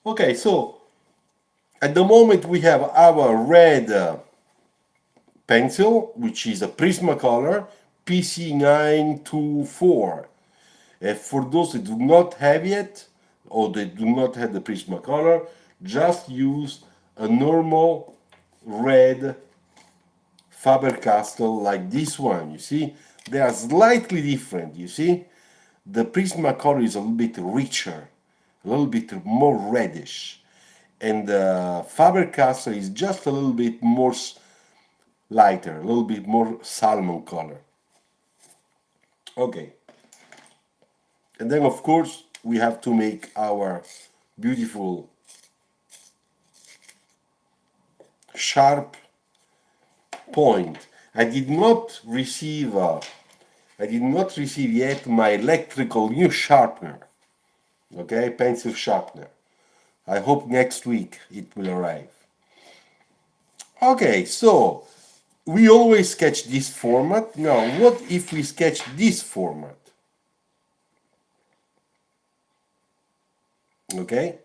Okay, so at the moment we have our red pencil, which is a Prismacolor PC924. For those that do not have it, or they do not have the Prismacolor, just use a normal red Faber-Castell like this one. You see, they are slightly different. You see, the Prismacolor is a little bit richer, a little bit more reddish, and the Faber-Castell is just a little bit more lighter, a little bit more salmon color. Okay, and then of course we have to make our beautiful sharp point. I did not receive yet my electrical new sharpener. Okay, pencil sharpener. I hope next week it will arrive. Okay, so we always sketch this format. Now, what if we sketch this format? Okay,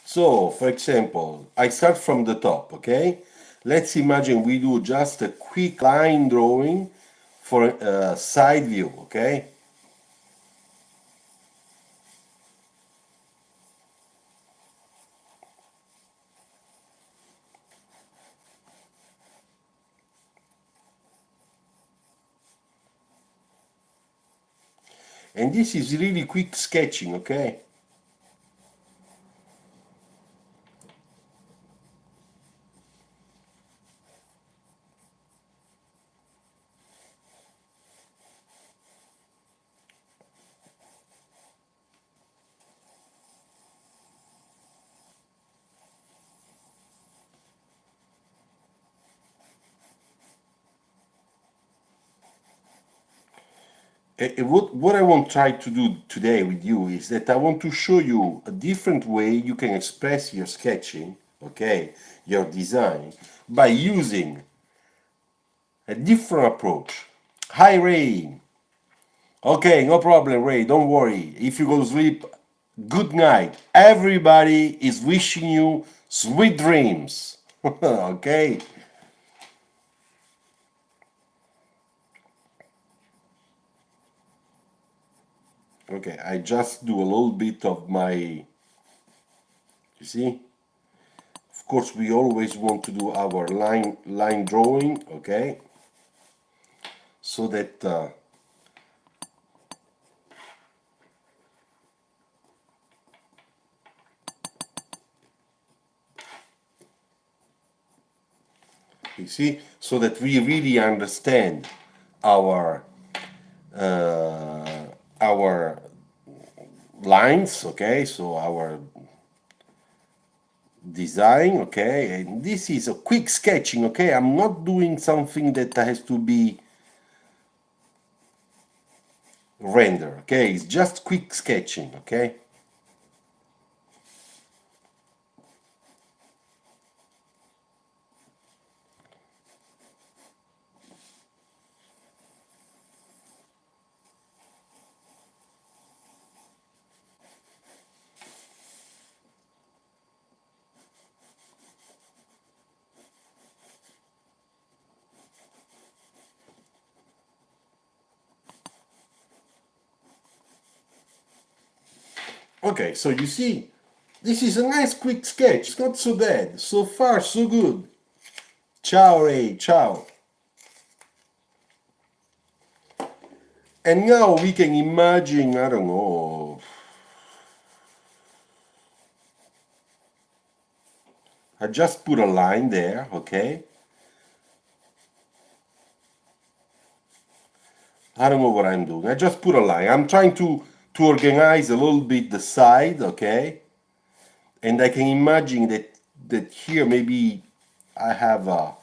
so for example, I start from the top. Okay, let's imagine we do just a quick line drawing for a side view. Okay, and this is really quick sketching. Okay. What I want to try to do today with you is that I want to show you a different way you can express your sketching, okay, your design, by using a different approach. Hi, Ray. Okay, no problem, Ray. Don't worry. If you go to sleep, good night. Everybody is wishing you sweet dreams. Okay. Okay, I just do a little bit of my, you see? Of course, we always want to do our line drawing, okay? So that you see, so that we really understand our uh, our lines, okay? So our design, okay? And this is a quick sketching, okay? I'm not doing something that has to be render, okay? It's just quick sketching, okay? Okay, so you see, this is a nice quick sketch. It's not so bad. So far, so good. Ciao, Ray. Ciao. And now we can imagine, I don't know, I just put a line there, okay? I don't know what I'm doing. I just put a line. I'm trying to organize a little bit the side, okay? And I can imagine that here maybe I have a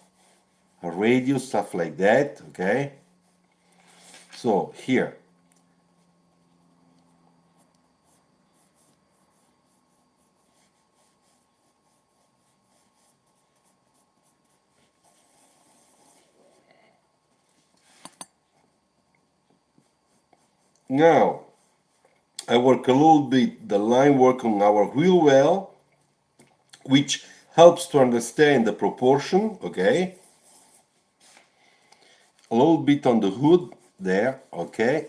radius, stuff like that, okay? So here. Now, I work a little bit the line work on our wheel well, which helps to understand the proportion, okay? A little bit on the hood there, okay?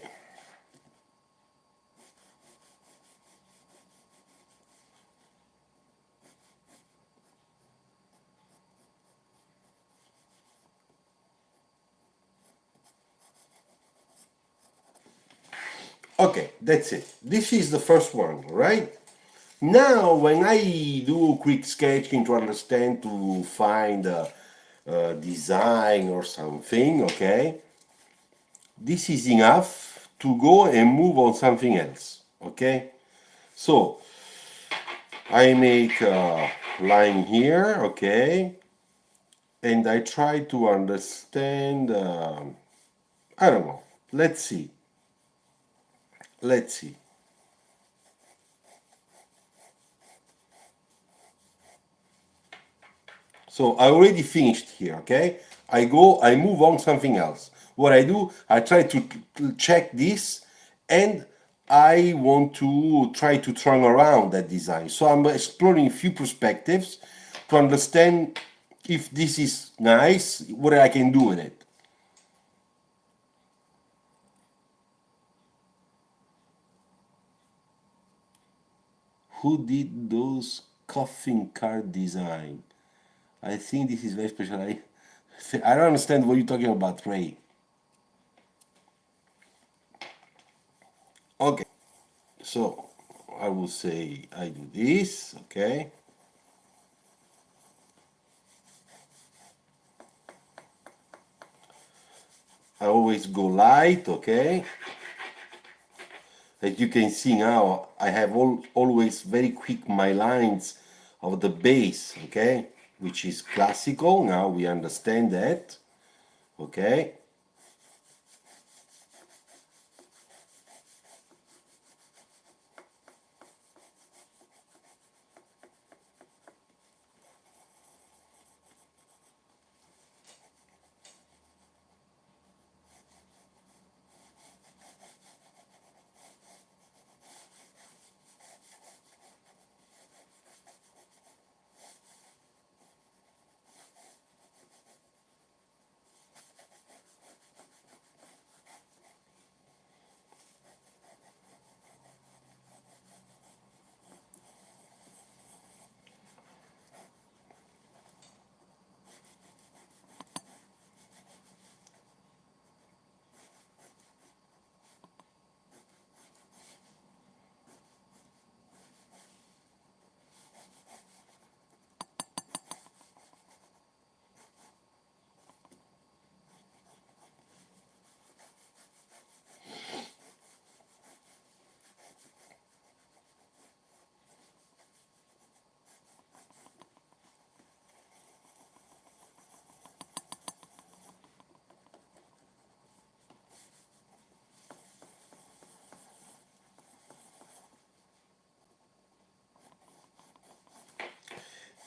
Okay, that's it. This is the first one, right? Now, when I do quick sketching to understand, to find a design or something, okay, this is enough to go and move on something else, okay? So, I make a line here, okay, and I try to understand, I don't know, let's see, let's see. So I already finished here, okay? I move on something else. What I do, I try to check this and I want to try to turn around that design. So I'm exploring a few perspectives to understand if this is nice, what I can do with it. Who did those coffin card design? I think this is very special. I don't understand what you're talking about, Ray. Okay. So I will say I do this, okay? I always go light, okay? As you can see now, I have always very quick my lines of the base, okay? Which is classical, now we understand that, okay?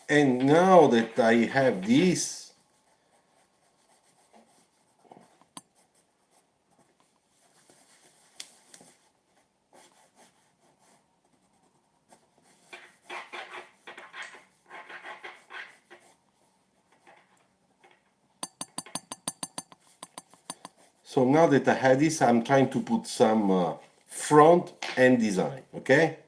And now that I have this, so now that I have this, I'm trying to put some front end design, okay?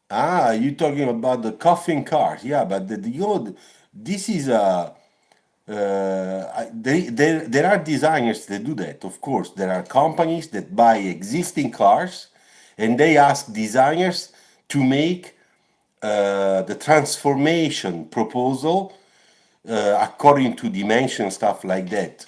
Ah, you're talking about the coffin cars, yeah, but this is a there are designers that do that, of course. There are companies that buy existing cars and they ask designers to make the transformation proposal according to dimension, stuff like that.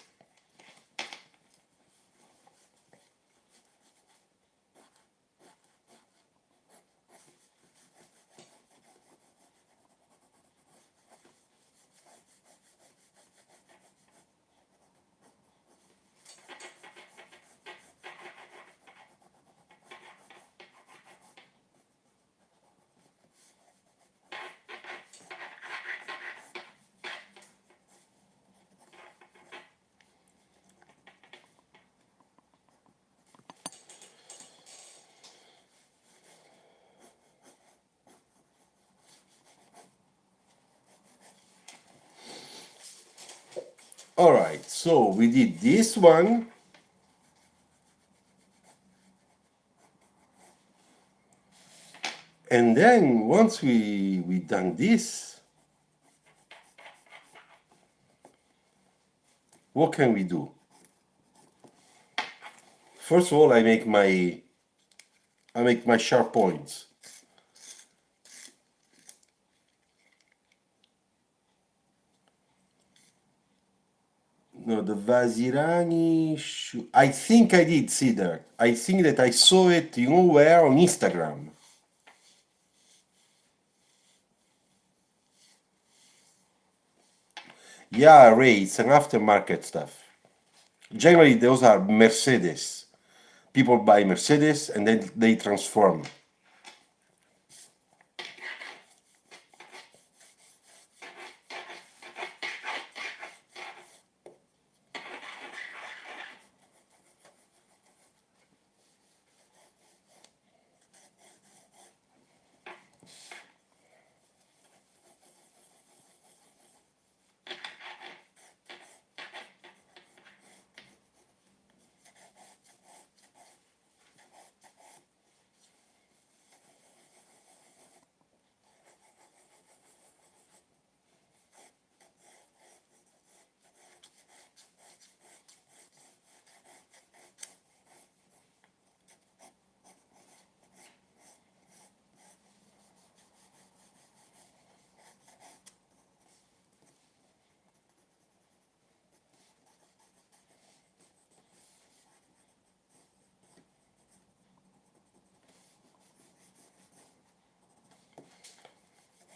All right, so we did this one. And then once we done this, what can we do? First of all, I make my sharp points. No, the Vasirani. I think I did see that. I think that I saw it, you know where? On Instagram. Yeah, Ray, it's an aftermarket stuff. Generally, those are Mercedes. People buy Mercedes and then they transform.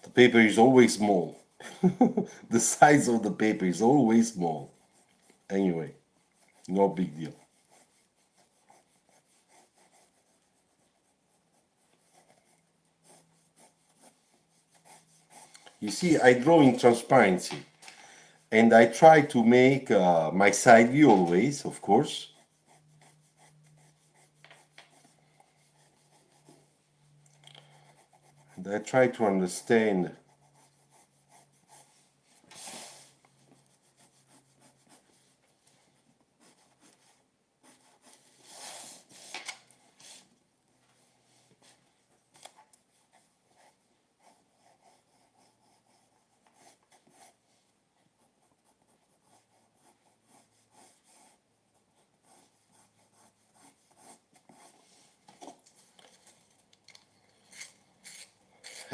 The paper is always small. The size of the paper is always small. Anyway, no big deal. You see, I draw in transparency and I try to make my side view always, of course. And I try to understand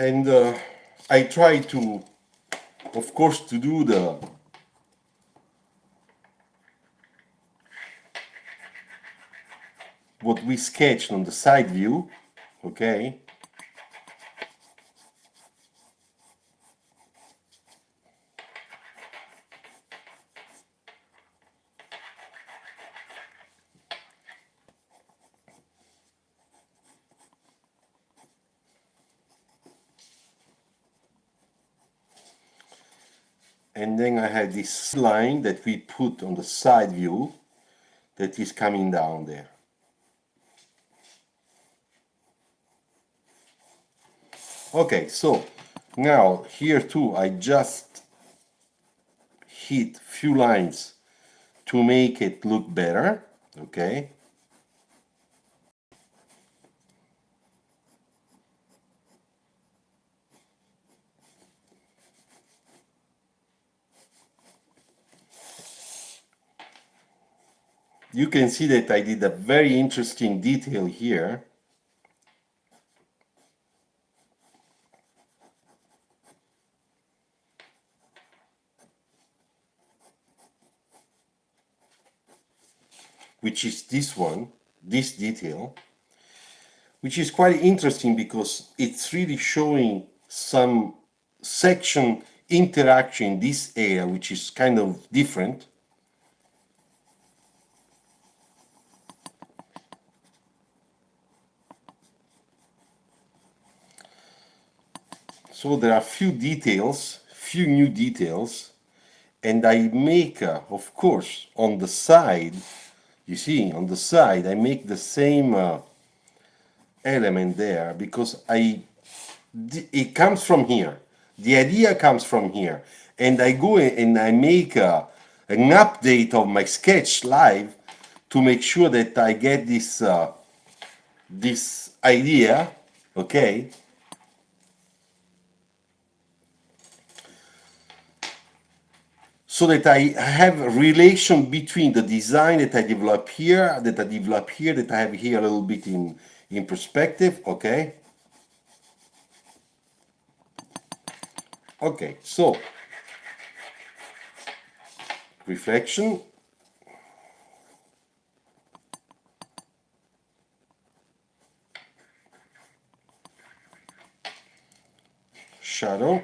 and I try to, of course, to do the what we sketched on the side view, okay? And then I had this line that we put on the side view that is coming down there. Okay, so now here too I just hit few lines to make it look better, okay? You can see that I did a very interesting detail here. Which is this one, this detail, which is quite interesting because it's really showing some section interaction in this area, which is kind of different. So there are few details, few new details, and I make, of course, on the side, you see, on the side, I make the same element there because it comes from here. The idea comes from here, and I go and I make an update of my sketch live to make sure that I get this this idea, okay? So that I have a relation between the design that I develop here, that I have here a little bit in perspective, okay? Okay, so reflection, shadow,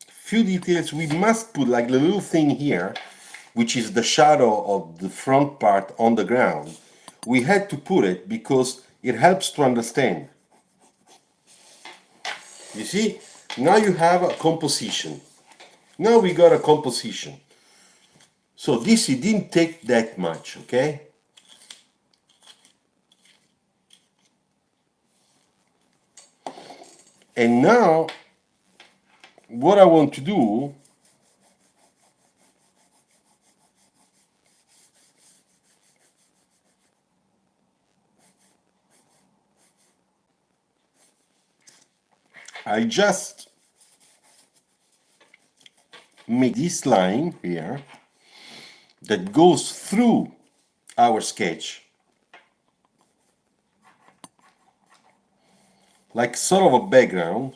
few details we must put, like the little thing here, which is the shadow of the front part on the ground. We had to put it because it helps to understand. You see, now you have a composition. Now we got a composition. So this, it didn't take that much, okay? And now, what I want to do, I just make this line here that goes through our sketch, like sort of a background.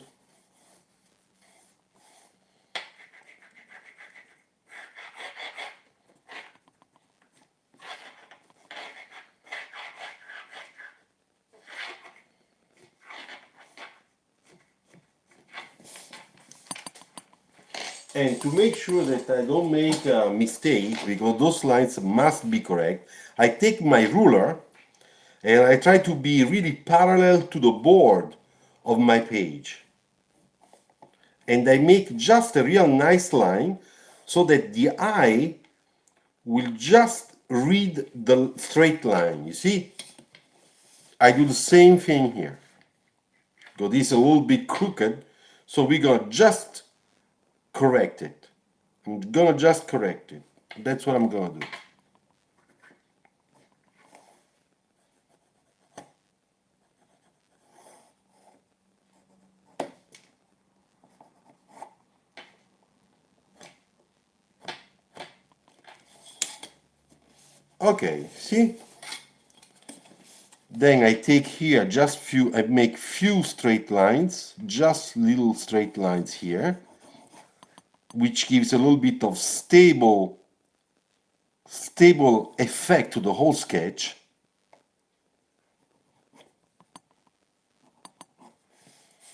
And to make sure that I don't make a mistake, because those lines must be correct, I take my ruler and I try to be really parallel to the board of my page. And I make just a real nice line so that the eye will just read the straight line. You see? I do the same thing here. So this is a little bit crooked, so we're gonna just correct it. I'm gonna just correct it. That's what I'm gonna do. Okay, see? Then I take here just few, I make few straight lines, just little straight lines here, which gives a little bit of stable effect to the whole sketch.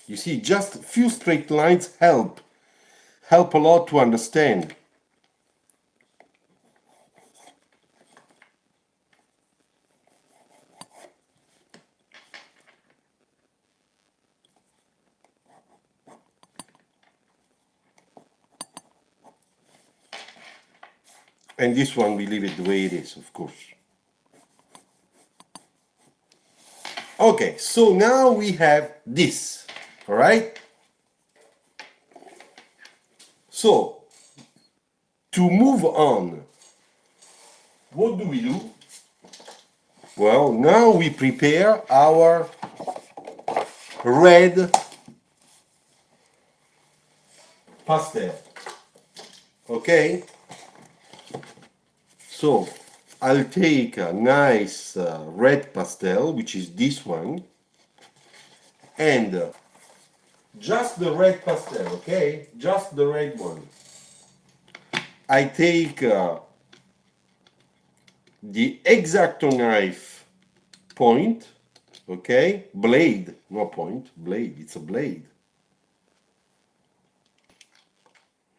You see, just a few straight lines help a lot to understand. And this one, we leave it the way it is, of course. Okay, so now we have this, all right? So, to move on, what do we do? Well, now we prepare our red pastel, okay? So, I'll take a nice red pastel, which is this one, and just the red pastel, okay? Just the red one. I take the X-Acto knife point, okay? Blade, not point, blade, it's a blade.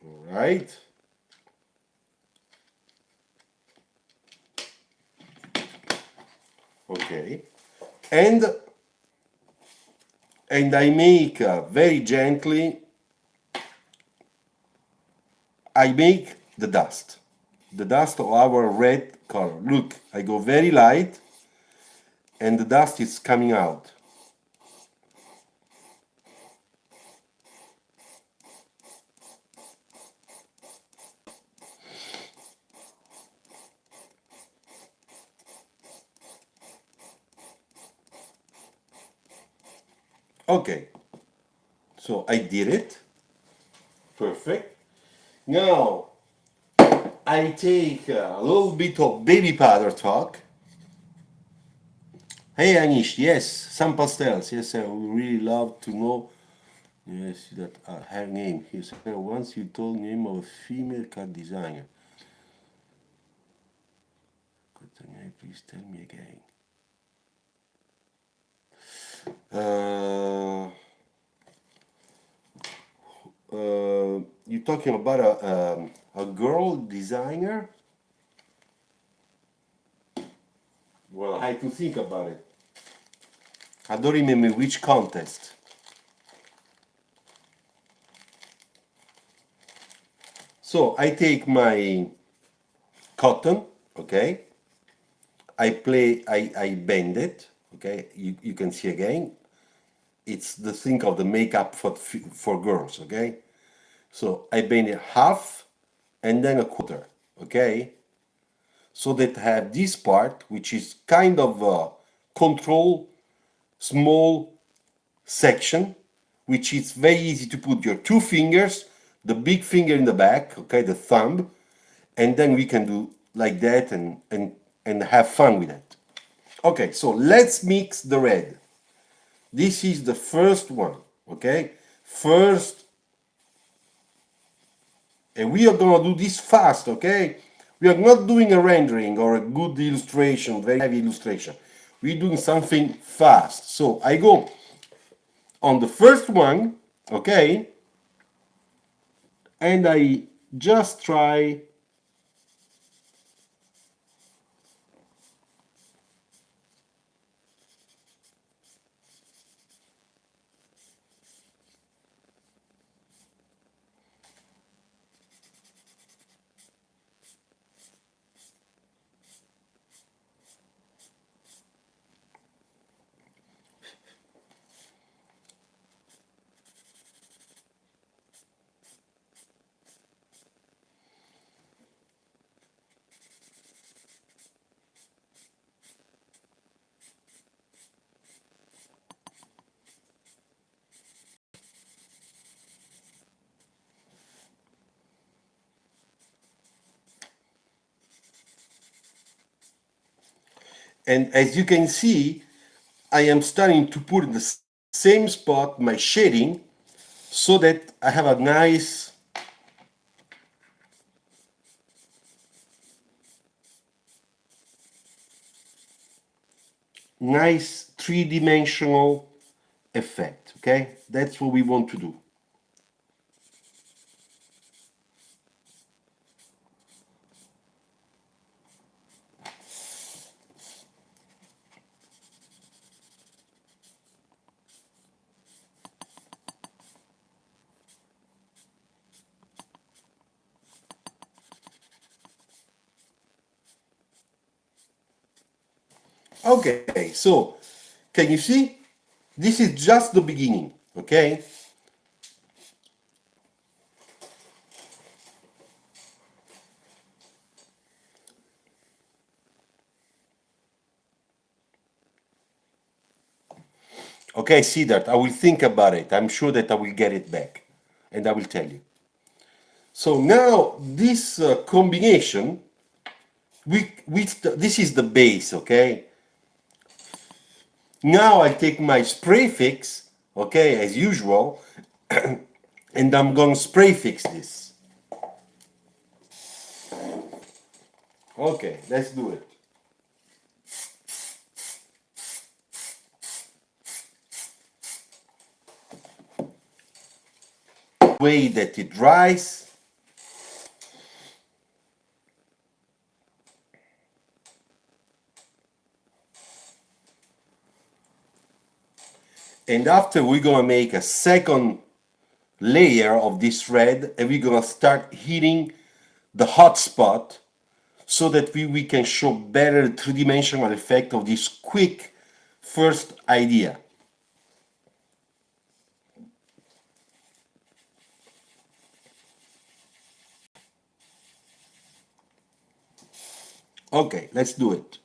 All right. Okay. And I make very gently I make the dust of our red color. Look, I go very light and the dust is coming out. Okay, so I did it. Perfect. Now I take a little bit of baby powder talk. Hey Anish, yes, some pastels. Yes, I would really love to know. Yes, that her name. He said once you told name of a female cat designer. Please tell me again. You're talking about a girl designer? Well, I have to think about it. I don't remember which contest. So I take my cotton, okay? I bend it, okay? You can see again. It's the thing of the makeup for girls, okay? So I bend it half and then a quarter, okay? So that I have this part, which is kind of a control small section, which is very easy to put your two fingers, the big finger in the back, okay, the thumb, and then we can do like that and have fun with it. Okay, so let's mix the red. This is the first one, okay? First, and we are gonna do this fast, okay? We are not doing a rendering or a good illustration, very heavy illustration. We're doing something fast. So I go on the first one, okay? And I just try and as you can see, I am starting to put in the same spot my shading so that I have a nice three-dimensional effect, okay? That's what we want to do. Okay, so can you see? This is just the beginning, okay? Okay, see that. I will think about it. I'm sure that I will get it back and I will tell you. So now this combination, this is the base, okay? Now I take my spray fix, okay, as usual, and I'm going to spray fix this. Okay, let's do it. Way that it dries. And after we're gonna make a second layer of this red, and we're gonna start hitting the hot spot so that we can show better three-dimensional effect of this quick first idea. Okay, let's do it.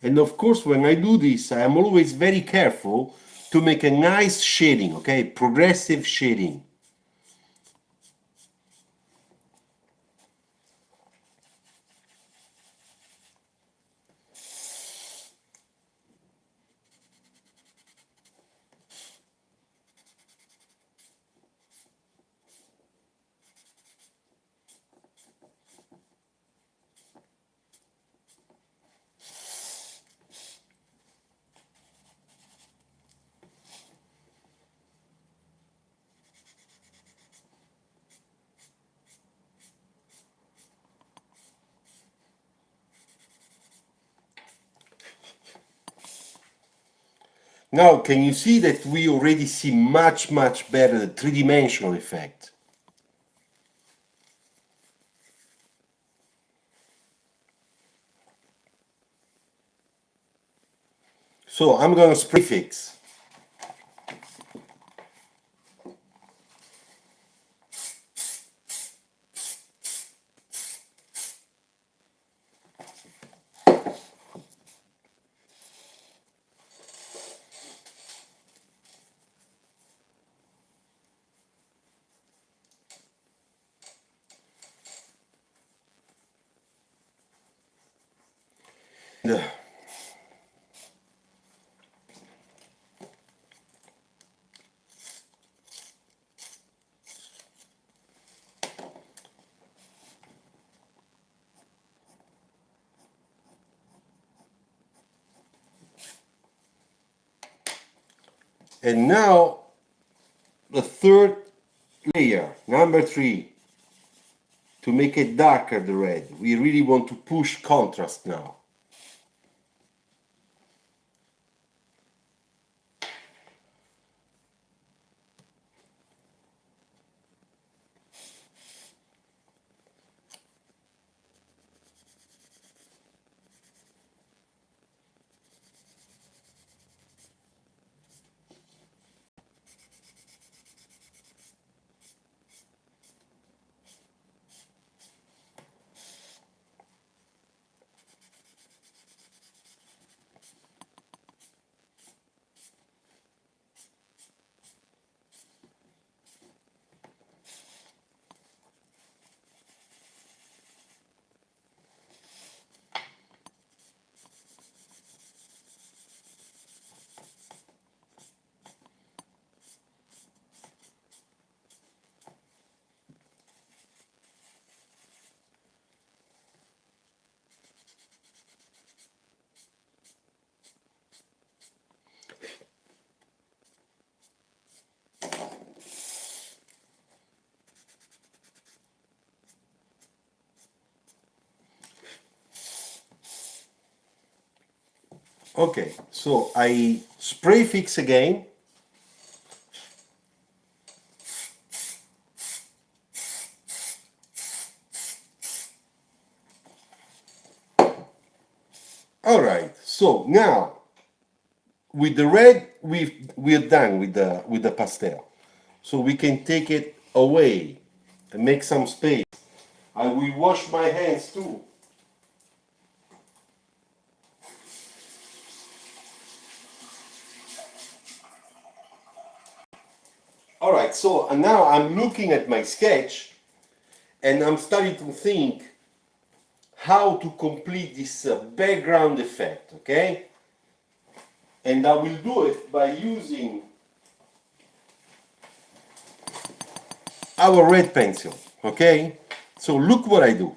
And of course, when I do this, I am always very careful to make a nice shading, okay? Progressive shading. Now, can you see that we already see much, much better the three-dimensional effect? So I'm gonna spray fix. And now the third layer, number 3, to make it darker, the red. We really want to push contrast now. Okay, so I spray fix again. All right, so now with the red, we're done with the pastel. So we can take it away and make some space. I will wash my hands too. All right, so now I'm looking at my sketch and I'm starting to think how to complete this background effect, okay? And I will do it by using our red pencil, okay? So look what I do.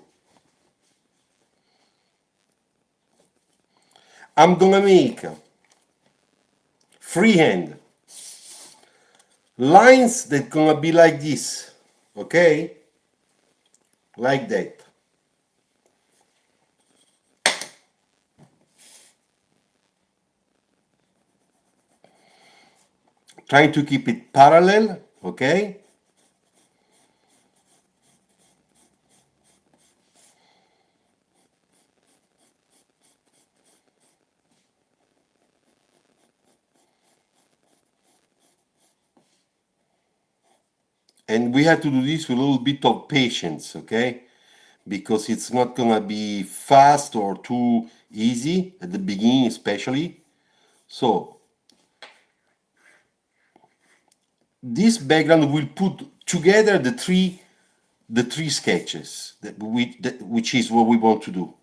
I'm gonna make freehand lines that gonna be like this, okay? Like that. Trying to keep it parallel, okay? And we have to do this with a little bit of patience, okay? Because it's not gonna be fast or too easy at the beginning, especially. So this background will put together the three sketches which is what we want to do.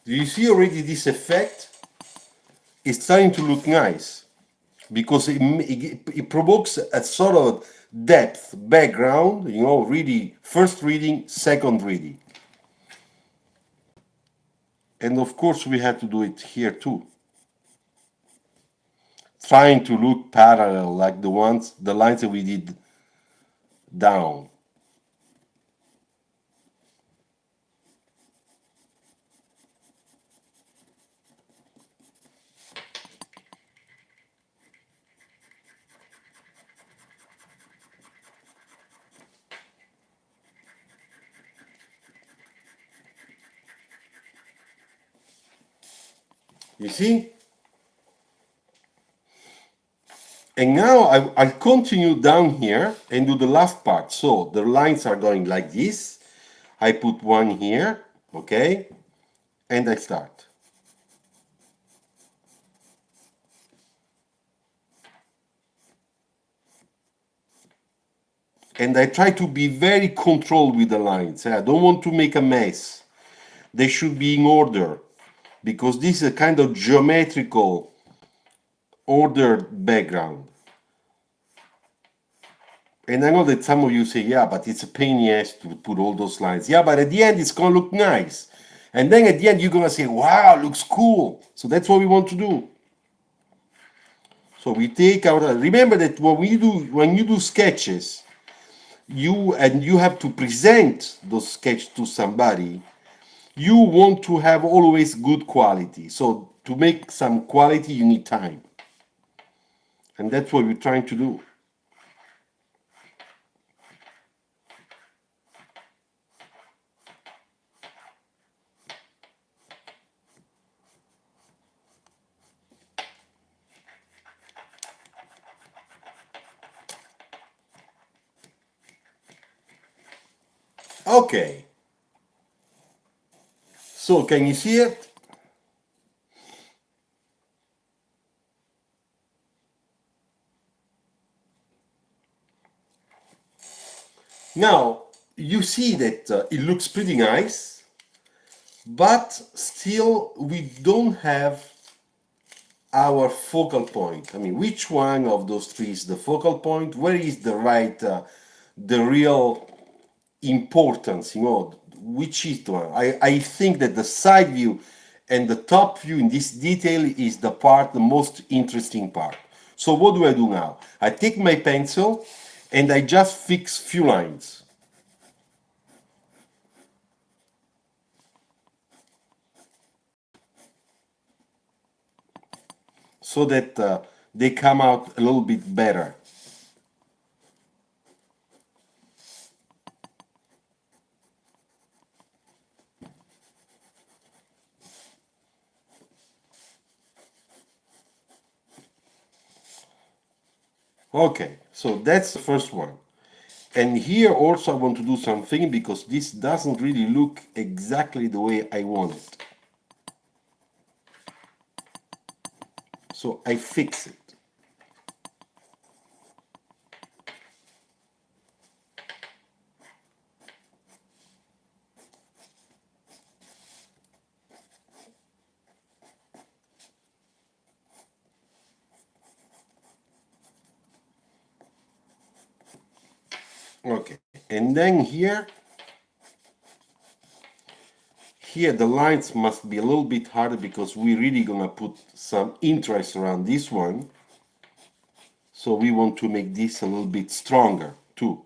Do you see already this effect? It's starting to look nice because it provokes a sort of depth background, you know, really first reading, second reading. And of course we have to do it here too. Trying to look parallel like the lines that we did down. You see? And now I'll continue down here and do the last part. So the lines are going like this. I put one here, okay? And I start. And I try to be very controlled with the lines. I don't want to make a mess. They should be in order because this is a kind of geometrical ordered background. And I know that some of you say, yeah, but it's a pain in the ass to put all those lines. Yeah, but at the end, it's going to look nice. And then at the end, you're going to say, wow, looks cool. So that's what we want to do. So we take out, remember that when you do sketches, you have to present those sketches to somebody, you want to have always good quality. So to make some quality, you need time. And that's what we're trying to do. Okay. So can you see it? Now, you see that it looks pretty nice, but still we don't have our focal point. I mean, which one of those three is the focal point? Where is the right, the real importance, you know, which is the one? I think that the side view and the top view in this detail is the most interesting part. So what do I do now? I take my pencil and I just fix few lines. So that they come out a little bit better. Okay, so that's the first one. And here also I want to do something because this doesn't really look exactly the way I want it. So I fix it. Okay, and then here the lines must be a little bit harder because we're really gonna put some interest around this one. So we want to make this a little bit stronger too.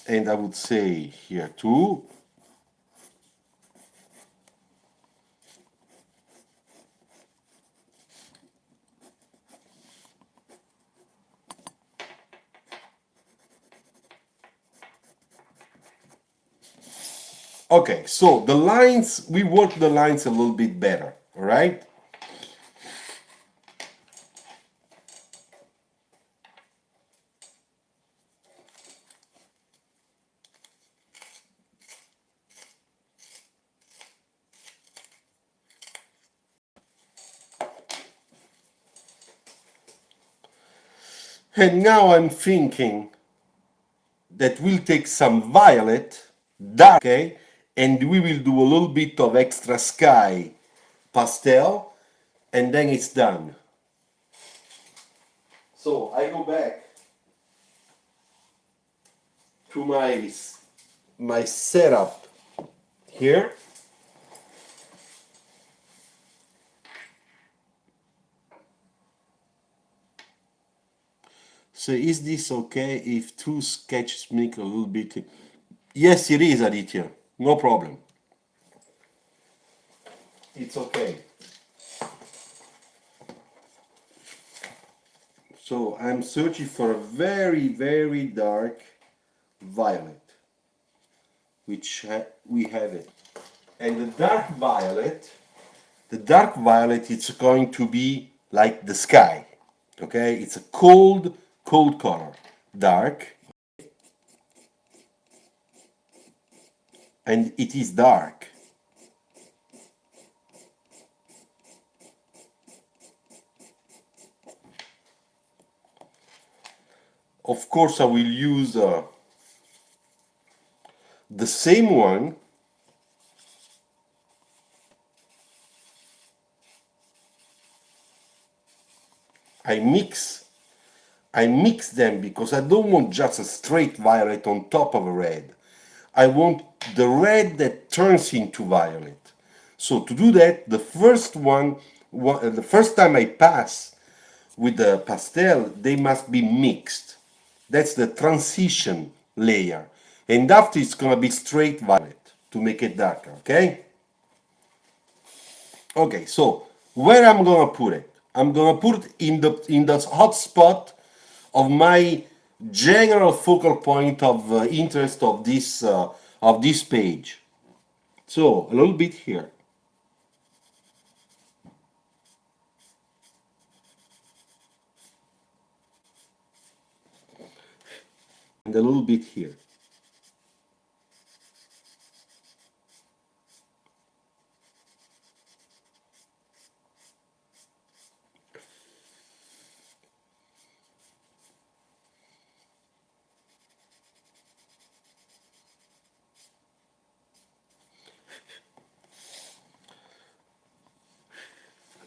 And I would say here too. Okay, so the lines, we work the lines a little bit better, all right? And now I'm thinking that we'll take some violet, dark, okay, and we will do a little bit of extra sky pastel, and then it's done. So I go back to my setup here. So is this okay if two sketches make a little bit? Yes, it is, Aditya. No problem. It's okay. So I'm searching for a very, very dark violet, which we have it. And the dark violet, it's going to be like the sky. Okay, it's a cold, cold color, dark, and it is dark. Of course, I will use the same one. I mix I mix them because I don't want just a straight violet on top of a red. I want the red that turns into violet. So to do that, the first time I pass with the pastel, they must be mixed. That's the transition layer. And after it's gonna be straight violet to make it darker, okay? Okay, so where I'm gonna put it? I'm gonna put it in the hot spot of my general focal point of interest of this page. So a little bit here, and a little bit here.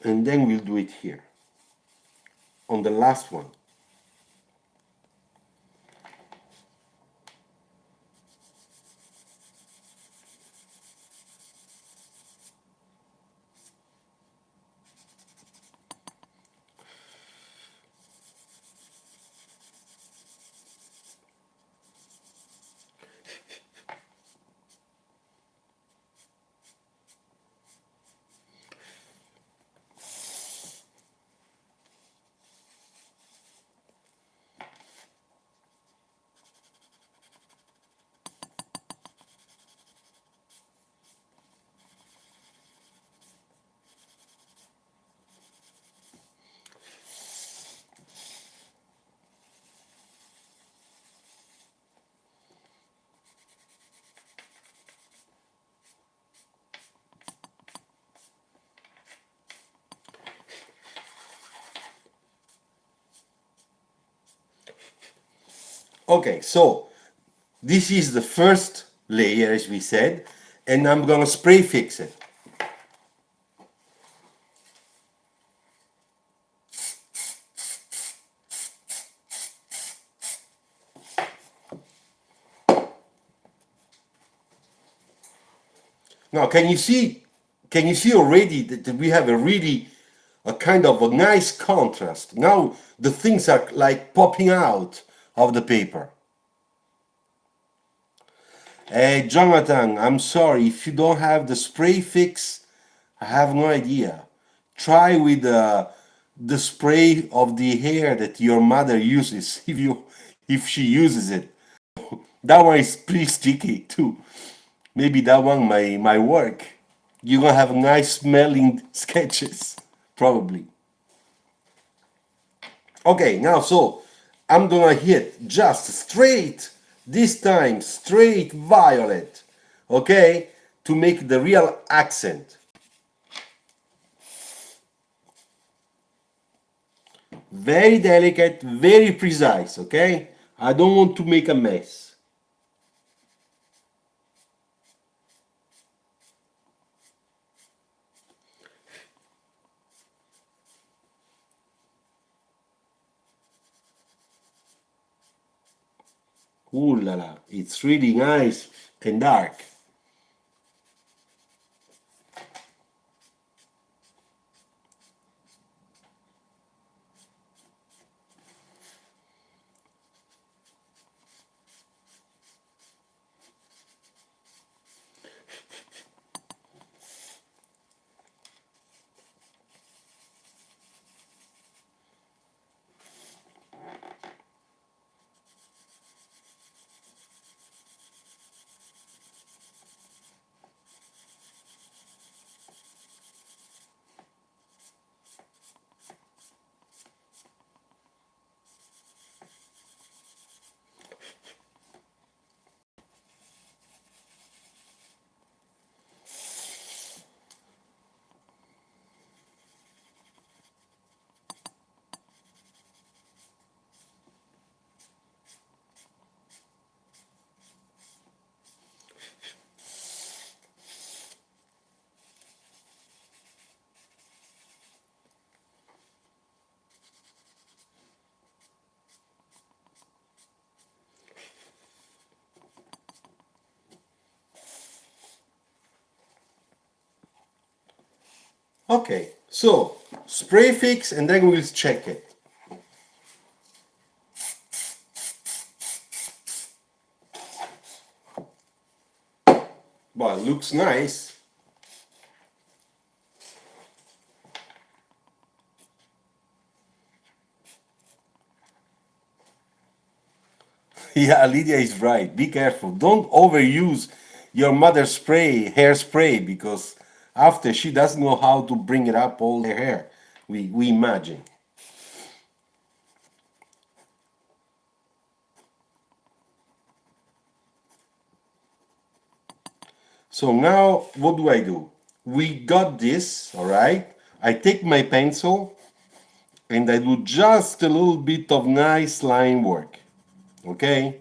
And then we'll do it here on the last one. Okay, so this is the first layer, as we said, and I'm gonna spray fix it. Now, can you see already that we have a kind of a nice contrast? Now the things are like popping out of the paper. Hey, Jonathan, I'm sorry, if you don't have the spray fix, I have no idea. Try with the spray of the hair that your mother uses, if she uses it. That one is pretty sticky too. Maybe that one might work. You're gonna have nice smelling sketches, probably. Okay, now so I'm gonna hit just straight, this time straight violet, okay, to make the real accent. Very delicate, very precise, okay? I don't want to make a mess. Ooh la la, it's really nice and dark. Okay, so spray fix and then we'll check it. Well, looks nice. Yeah, Lydia is right. Be careful. Don't overuse your mother's hairspray, because after she doesn't know how to bring it up all her hair. We imagine. So now what do I do? We got this, all right? I take my pencil and I do just a little bit of nice line work. Okay?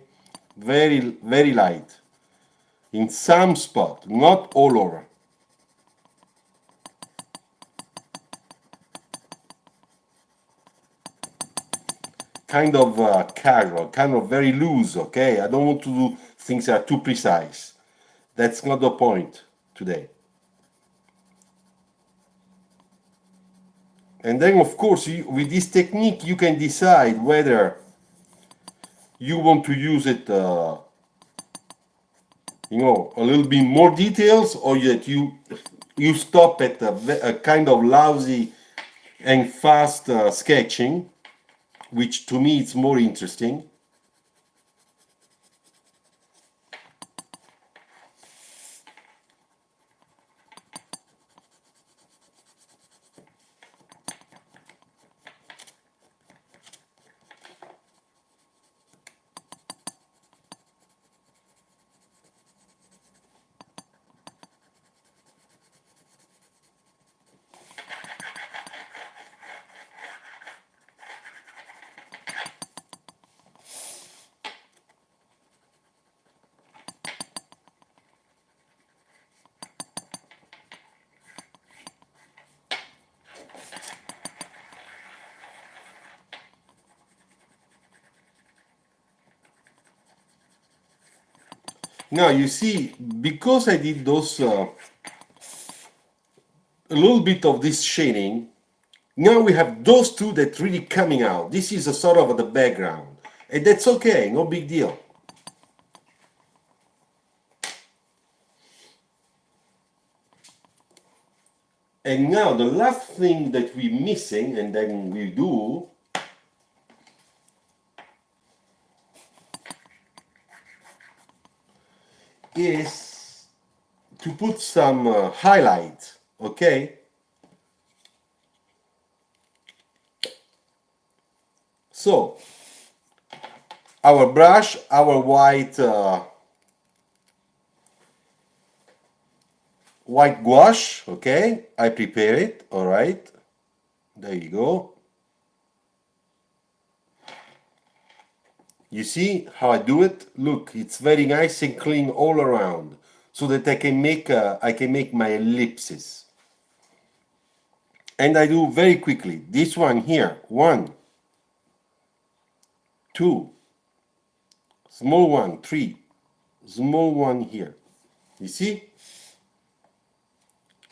Very light. In some spot, not all over. Kind of casual, kind of very loose, okay? I don't want to do things that are too precise. That's not the point today. And then, of course, with this technique, you can decide whether you want to use it, a little bit more details, or that you stop at a kind of lousy and fast sketching, which to me it's more interesting. Now you see, because I did those a little bit of this shading, now we have those two that really coming out. This is a sort of the background, and that's okay, no big deal. And now the last thing that we're missing, and then we do, is to put some highlight, okay? So, our brush, our white gouache, okay? I prepare it, all right? There you go. You see how I do it? Look, it's very nice and clean all around, so that I can make my ellipses. And I do very quickly. This one here, 1, 2, small one, 3, small one here. You see?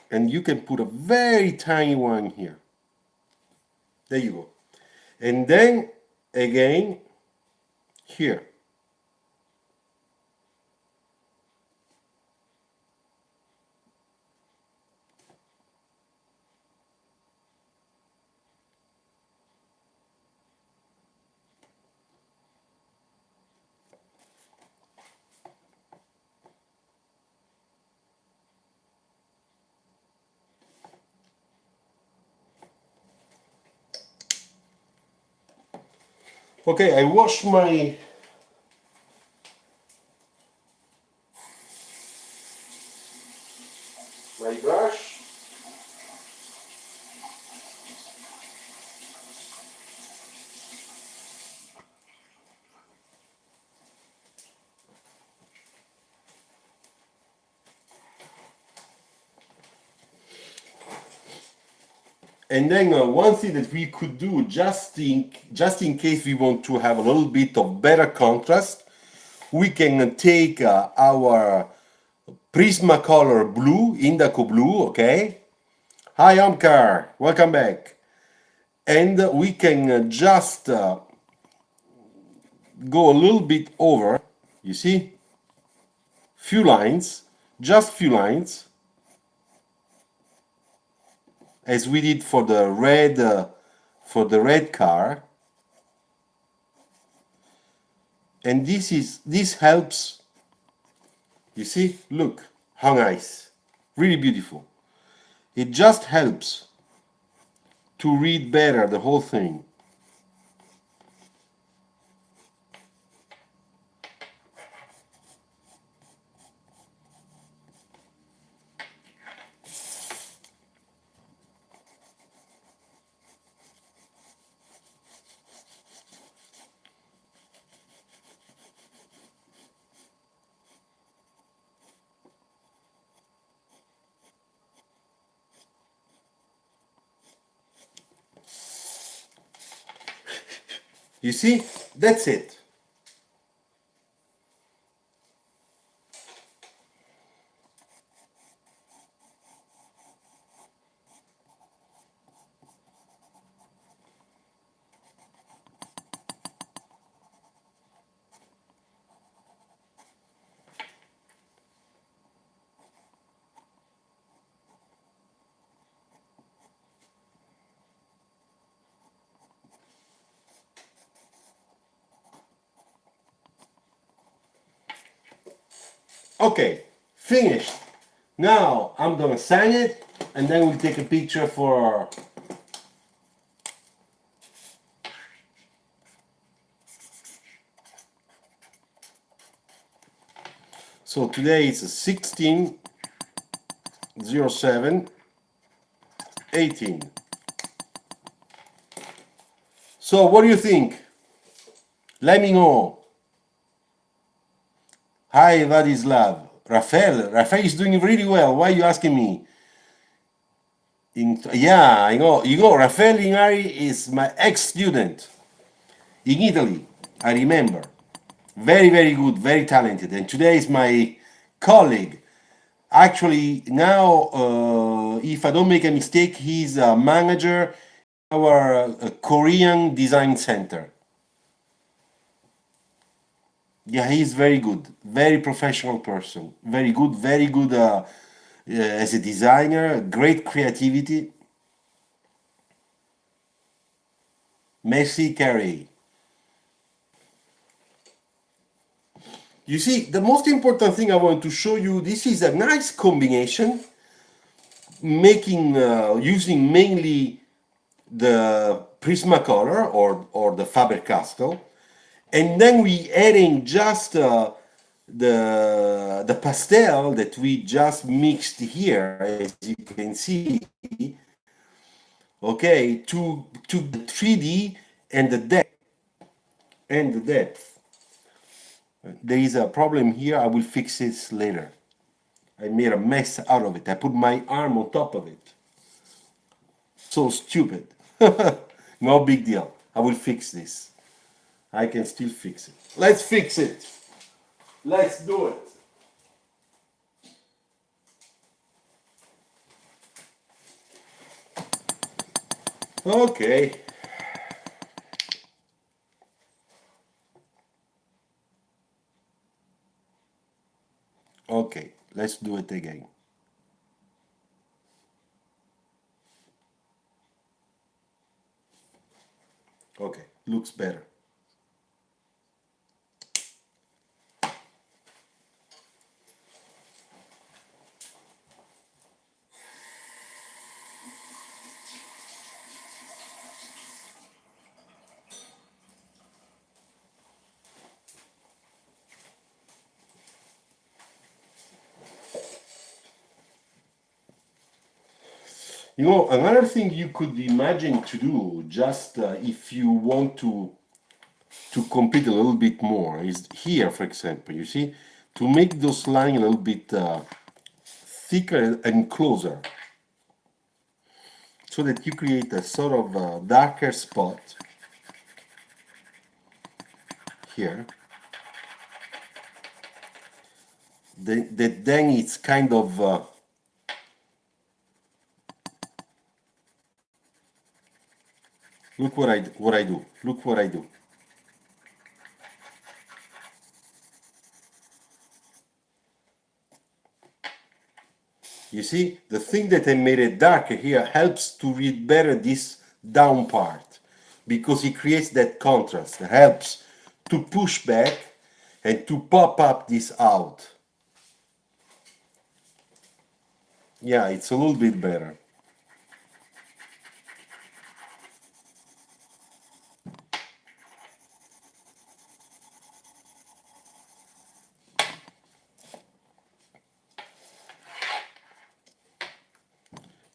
And you can put a very tiny one here. There you go. And then again here. Okay, I wash my brush. And then one thing that we could do, just in case we want to have a little bit of better contrast, we can take our prismacolor blue, indigo blue, okay? Hi Omkar, welcome back. And we can just go a little bit over, you see? Few lines, just few lines, as we did for the red car. And this helps. You see, look how nice, really beautiful. It just helps to read better the whole thing. You see, that's it. Okay, finished. Now I'm gonna sign it and then we'll take a picture for. So today is 16/07/18. So what do you think? Let me know. Hi Vladislav. Rafael is doing really well. Why are you asking me? Yeah, I know. You know, Rafael Linari is my ex-student in Italy. I remember. Very, very good, very talented. And today is my colleague. Actually, now, if I don't make a mistake, he's a manager in our Korean design center. Yeah, he's very good, very professional person, very good as a designer, great creativity. Messi Carey. You see, the most important thing I want to show you, this is a nice combination, making using mainly the prismacolor or the Faber-Castell, and then we adding just the pastel that we just mixed here, as you can see, okay, to the 3D and the depth. There is a problem here. I will fix this later. I made a mess out of it. I put my arm on top of it. So stupid. No big deal. I will fix this. I can still fix it. Let's fix it. Let's do it. Okay. Okay, let's do it again. Okay, looks better. You know, another thing you could imagine to do, just if you want to compete a little bit more, is here, for example, you see, to make those lines a little bit thicker and closer, so that you create a sort of darker spot here. That then it's kind of look what I do. Look what I do. You see, the thing that I made it darker here helps to read better this down part, because it creates that contrast. It helps to push back and to pop up this out. Yeah, it's a little bit better.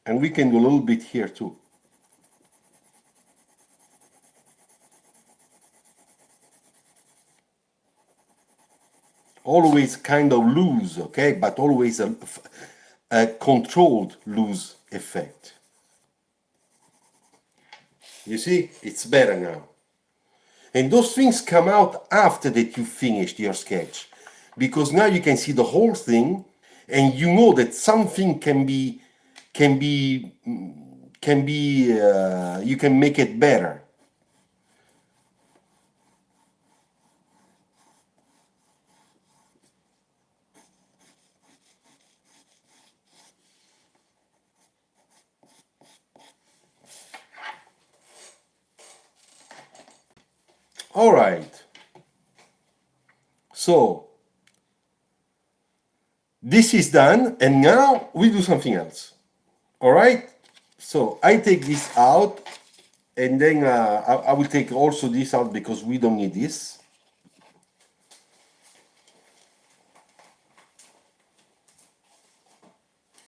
And we can do a little bit here too. Always kind of loose, okay, but always a controlled loose effect. You see, it's better now. And those things come out after that you finished your sketch, because now you can see the whole thing, and you know that something you can make it better. All right. So this is done, and now we do something else. All right. So I take this out, and then I will take also this out because we don't need this.